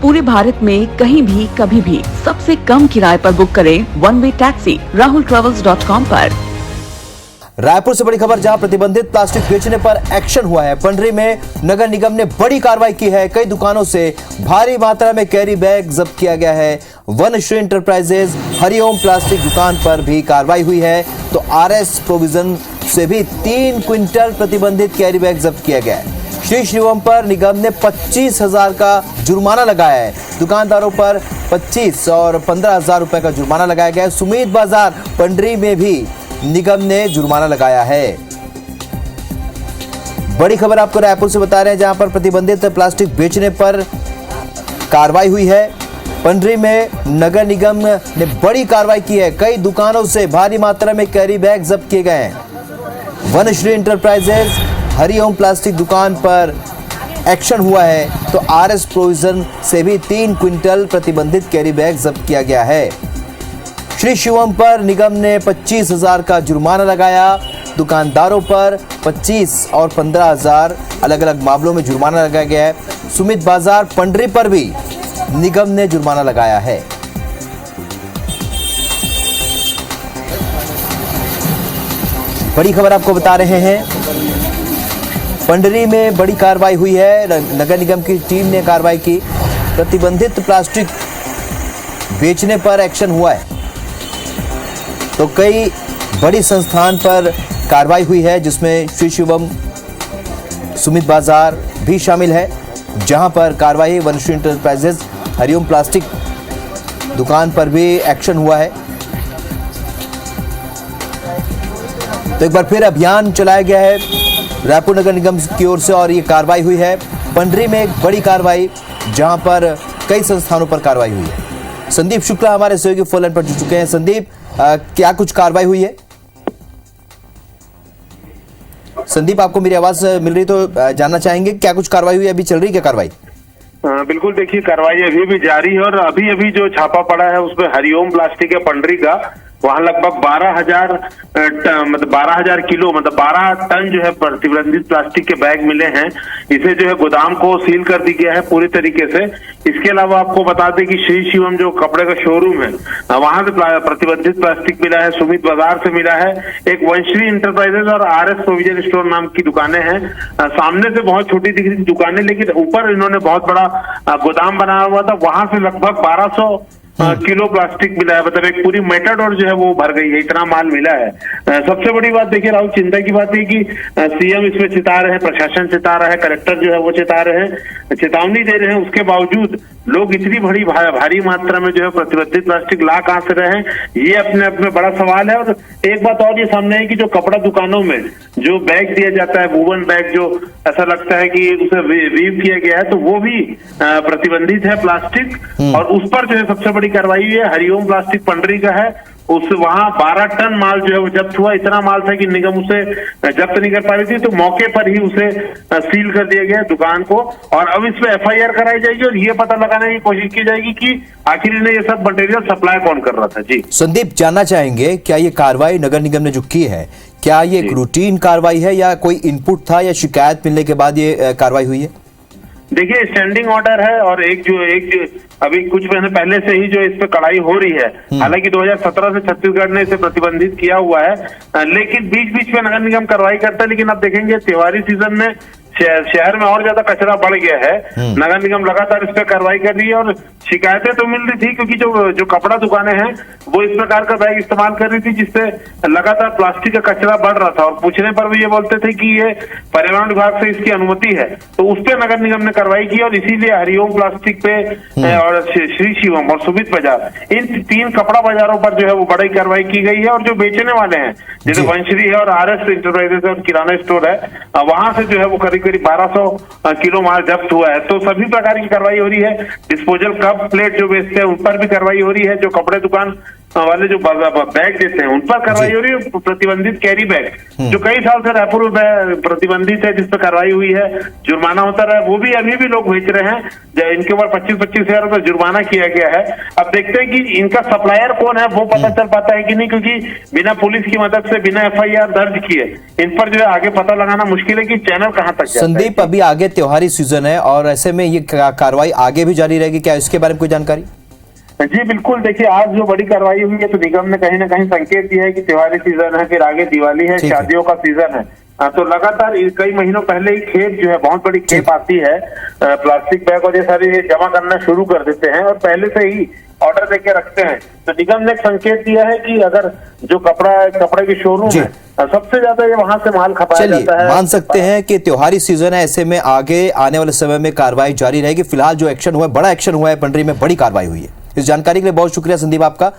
पूरे भारत में कहीं भी कभी भी सबसे कम किराए पर बुक करें वन वे टैक्सी rahultravels.com पर। रायपुर से बड़ी खबर, जहां प्रतिबंधित प्लास्टिक बेचने पर एक्शन हुआ है। पंडरी में नगर निगम ने बड़ी कार्रवाई की है। कई दुकानों से भारी मात्रा में कैरी बैग जब्त किया गया है। वनश्री इंटरप्राइजेज हरिओम प्लास्टिक दुकान पर भी कार्रवाई हुई है। तो आरएस प्रोविजन से भी 3 क्विंटल प्रतिबंधित कैरी बैग जब्त किया गया है। श्री शिवम पर निगम ने 25,000 का जुर्माना लगाया है। दुकानदारों पर 25 और 15,000 रुपए का जुर्माना लगाया गया है। सुमित बाजार पंडरी में भी निगम ने जुर्माना लगाया है। बड़ी खबर आपको रायपुर से बता रहे हैं, जहां पर प्रतिबंधित प्लास्टिक बेचने पर कार्रवाई हुई है। पंडरी में नगर निगम ने बड़ी कार्रवाई की है। कई दुकानों से भारी मात्रा में कैरी बैग जब्त किए गए हैं। वनश्री इंटरप्राइजेज हरिओम प्लास्टिक दुकान पर एक्शन हुआ है। तो आरएस प्रोविजन से भी 3 क्विंटल प्रतिबंधित कैरी बैग जब्त किया गया है। श्री शिवम पर निगम ने 25,000 का जुर्माना लगाया। दुकानदारों पर 25 और 15,000 अलग अलग मामलों में जुर्माना लगाया गया है। सुमित बाजार पंडरी पर भी निगम ने जुर्माना लगाया है। बड़ी खबर आपको बता रहे हैं, पंडरी में बड़ी कार्रवाई हुई है। नगर निगम की टीम ने कार्रवाई की। प्रतिबंधित प्लास्टिक बेचने पर एक्शन हुआ है। तो कई बड़ी संस्थान पर कार्रवाई हुई है, जिसमें श्री शिवम, सुमित बाजार भी शामिल है, जहां पर कार्रवाई वनश्री इंटरप्राइजेज हरिओम प्लास्टिक दुकान पर भी एक्शन हुआ है। तो एक बार फिर अभियान चलाया गया है रायपुर नगर निगम की ओर से और ये कार्रवाई हुई है। पंडरी में एक बड़ी कार्रवाई, जहां पर कई संस्थानों पर कार्रवाई हुई है। संदीप शुक्ला हमारे सहयोगी फोन लाइन पर जुड़ चुके हैं। संदीप, क्या कुछ कार्रवाई हुई है? संदीप, आपको मेरी आवाज मिल रही तो जानना चाहेंगे क्या कुछ कार्रवाई हुई है? अभी चल रही है क्या कार्रवाई? बिल्कुल, देखिए कार्रवाई अभी भी जारी है और अभी जो छापा पड़ा है उसमें हरिओम प्लास्टिक है पंडरी का, वहां लगभग 12,000 किलो मतलब 12 टन जो है प्रतिबंधित प्लास्टिक के बैग मिले हैं। इसे जो है गोदाम को सील कर दी गया है पूरी तरीके से। इसके अलावा आपको बता दें कि श्री शिवम जो कपड़े का शोरूम है, वहां से प्रतिबंधित प्लास्टिक मिला है। सुमित बाजार से मिला है। एक वंश्री इंटरप्राइजेज और आरएस प्रोविजन स्टोर नाम की दुकानें हैं। सामने से बहुत छोटी दिख रही थी दुकानें, लेकिन ऊपर इन्होंने बहुत बड़ा गोदाम बनाया हुआ था। वहां से लगभग 1200 किलो प्लास्टिक मिला है। मतलब एक पूरी मेटाडोर जो है वो भर गई है, इतना माल मिला है। सबसे बड़ी बात देखिए राहुल, चिंता की बात है कि सीएम इसमें चिता रहे हैं, प्रशासन चिता रहा है, कलेक्टर जो है वो चिता रहे हैं, चेतावनी दे रहे हैं। उसके बावजूद लोग इतनी भारी मात्रा में जो है प्रतिबंधित प्लास्टिक ला कहां से रहे हैं, ये अपने आप में बड़ा सवाल है। और एक बात और ये सामने है कि जो कपड़ा दुकानों में जो बैग दिया जाता है, वूवन बैग, जो ऐसा लगता है कि उसे वीव किया गया है, तो वो भी प्रतिबंधित है प्लास्टिक। और उस पर जो है सबसे बड़ी कार्रवाई है हरिओम प्लास्टिक पंडरी का है। उस वहां 12 टन माल जो है वो जब्त हुआ। इतना माल था कि निगम उसे जब्त नहीं कर पा रही थी, तो मौके पर ही उसे सील कर दिया गया दुकान को। और अब इस पे एफआईआर कराई जाएगी और ये पता लगाने की कोशिश की जाएगी कि आखिर इन्हें ये सब मटेरियल सप्लाई कौन कर रहा था। जी संदीप, जानना चाहेंगे क्या ये कार्रवाई नगर निगम ने जो की है, क्या ये एक रूटीन कार्रवाई है या कोई इनपुट था या शिकायत मिलने के बाद ये कार्रवाई हुई है? देखिए, स्टैंडिंग ऑर्डर है और एक अभी कुछ महीने पहले से ही जो इस पे कड़ाई हो रही है। हालांकि 2017 से छत्तीसगढ़ ने इसे प्रतिबंधित किया हुआ है, लेकिन बीच में नगर निगम कार्रवाई करता है। लेकिन अब देखेंगे त्योहारी सीजन में शहर में और ज्यादा कचरा बढ़ गया है। नगर निगम लगातार इस पे कार्रवाई कर रही है और शिकायतें तो मिल रही थी, क्योंकि जो कपड़ा दुकानें हैं वो इस प्रकार का बैग इस्तेमाल कर रही थी, जिससे लगातार प्लास्टिक का कचरा बढ़ रहा था। और पूछने पर भी ये बोलते थे कि ये पर्यावरण विभाग से इसकी अनुमति है। तो उस पे नगर निगम ने कार्रवाई की और इसीलिए हरिओम प्लास्टिक पे और श्री शिवम और सुमित बाजार, इन 3 कपड़ा बाजारों पर जो है वो बड़ी कार्रवाई की गई है। और जो बेचने वाले हैं, जैसे वंश्री है और आरएस इंटरप्राइजेज और किराना स्टोर है, वहां से जो है वो करीब 1200 किलो माल जब्त हुआ है। तो सभी प्रकार की कार्रवाई हो रही है। डिस्पोजल कप प्लेट जो बेचते हैं उन पर भी कार्रवाई हो रही है। जो कपड़े दुकान वाले जो बैग देते हैं उन पर कार्रवाई हो रही है। प्रतिबंधित कैरी बैग जो कई साल से रायपुर में प्रतिबंधित है, जिस पर कार्रवाई हुई है, जुर्माना होता रहा, वो भी अभी भी लोग बेच रहे हैं। इनके ऊपर 25-25 हजार रुपए जुर्माना किया गया है। अब देखते हैं कि इनका सप्लायर कौन है, वो पता चल पाता है कि नहीं, क्योंकि बिना पुलिस की मदद से, बिना FIR दर्ज किए इन पर जो है आगे पता लगाना मुश्किल है कि चैनल कहां तक जाता है। संदीप, अभी आगे त्योहारी सीजन है और ऐसे में ये कार्रवाई आगे भी जारी रहेगी क्या, इसके बारे में कोई जानकारी? जी बिल्कुल, देखिए आज जो बड़ी कार्रवाई हुई है तो निगम ने कहीं ना कहीं संकेत दिया है कि त्योहारी सीजन है, फिर आगे दिवाली है, शादियों का सीजन है। तो लगातार कई महीनों पहले ही खेप जो है, बहुत बड़ी खेप आती है, प्लास्टिक बैग और ये सारी जमा करना शुरू कर देते हैं और पहले से ही ऑर्डर देके रखते हैं। तो निगम ने संकेत दिया है कि अगर जो कपड़े की शोरूम है, सबसे ज्यादा ये वहां से माल खपाया जाता है। मान सकते हैं कि त्योहारी सीजन है, ऐसे में आगे आने वाले समय में कार्रवाई जारी रहेगी। फिलहाल जो एक्शन हुआ है, बड़ा एक्शन हुआ है, पंडरी में बड़ी कार्रवाई हुई है। इस जानकारी के लिए बहुत शुक्रिया संदीप आपका।